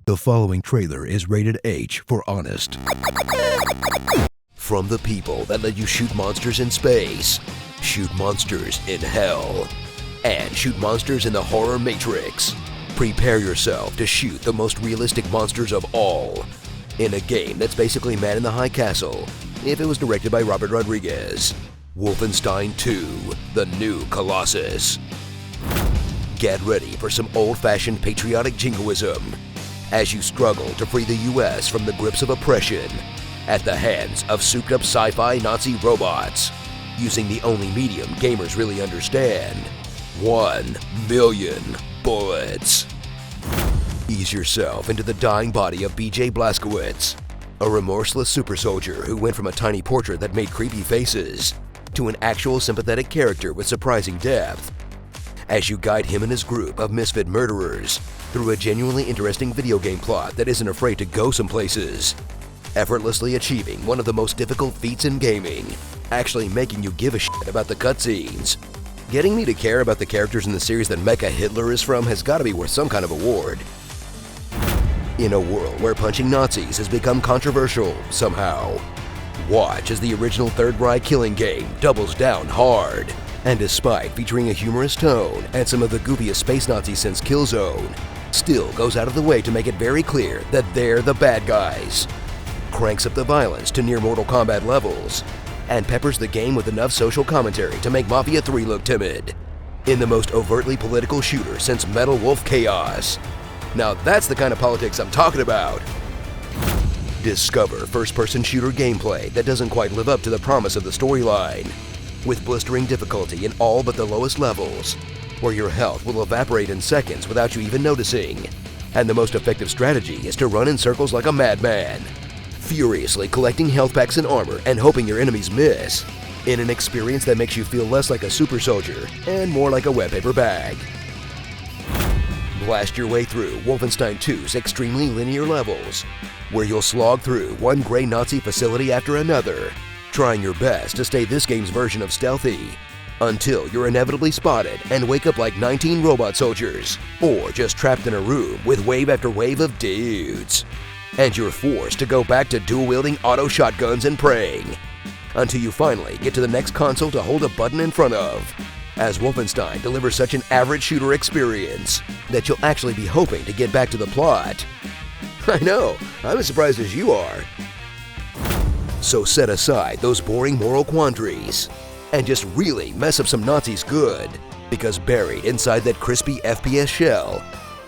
The following trailer is rated H for honest. From the people that let you shoot monsters in space, shoot monsters in hell, and shoot monsters in the horror matrix, prepare yourself to shoot the most realistic monsters of all in a game that's basically Man in the High Castle if it was directed by Robert Rodriguez. Wolfenstein II, the new Colossus. Get ready for some old-fashioned patriotic jingoism as you struggle to free the US from the grips of oppression at the hands of souped-up sci-fi Nazi robots, using the only medium gamers really understand: 1 million bullets. Ease yourself into the dying body of B.J. Blazkowicz, a remorseless super soldier who went from a tiny portrait that made creepy faces to an actual sympathetic character with surprising depth, as you guide him and his group of misfit murderers through a genuinely interesting video game plot that isn't afraid to go some places, effortlessly achieving one of the most difficult feats in gaming, actually making you give a shit about the cutscenes. Getting me to care about the characters in the series that Mecha Hitler is from has got to be worth some kind of award. In a world where punching Nazis has become controversial somehow, watch as the original Third Reich killing game doubles down hard. And despite featuring a humorous tone and some of the goofiest space Nazis since Killzone, still goes out of the way to make it very clear that they're the bad guys. Cranks up the violence to near Mortal Kombat levels, and peppers the game with enough social commentary to make Mafia 3 look timid, in the most overtly political shooter since Metal Wolf Chaos. Now that's the kind of politics I'm talking about. Discover first-person shooter gameplay that doesn't quite live up to the promise of the storyline, with blistering difficulty in all but the lowest levels, where your health will evaporate in seconds without you even noticing, and the most effective strategy is to run in circles like a madman, furiously collecting health packs and armor and hoping your enemies miss, in an experience that makes you feel less like a super soldier and more like a wet paper bag. Blast your way through Wolfenstein II's extremely linear levels, where you'll slog through one gray Nazi facility after another, trying your best to stay this game's version of stealthy, until you're inevitably spotted and wake up like 19 robot soldiers, or just trapped in a room with wave after wave of dudes. And you're forced to go back to dual-wielding auto shotguns and praying, until you finally get to the next console to hold a button in front of, as Wolfenstein delivers such an average shooter experience that you'll actually be hoping to get back to the plot. I know, I'm as surprised as you are. So set aside those boring moral quandaries and just really mess up some Nazis good, because buried inside that crispy FPS shell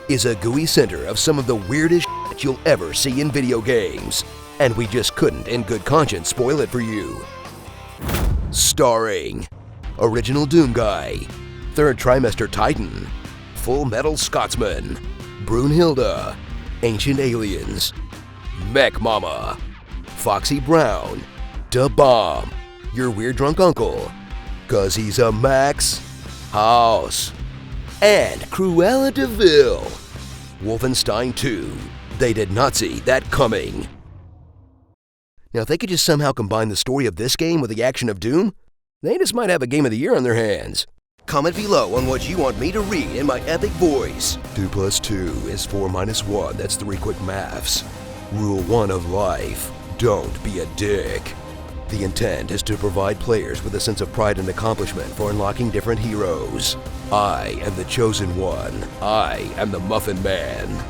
is a gooey center of some of the weirdest shit you'll ever see in video games, and we just couldn't in good conscience spoil it for you. Starring Original Doom Guy, Third Trimester Titan, Full Metal Scotsman, Brunhilde, Ancient Aliens, Mech Mama, Foxy Brown, Da Bomb, your weird drunk uncle, 'cause he's a Max House, and Cruella de Vil. Wolfenstein II, they did not see that coming. Now if they could just somehow combine the story of this game with the action of Doom, they just might have a Game of the Year on their hands. Comment below on what you want me to read in my epic voice. 2 + 2 is 4 - 1, that's 3 quick maths. Rule 1 of life: don't be a dick. The intent is to provide players with a sense of pride and accomplishment for unlocking different heroes. I am the chosen one. I am the Muffin Man.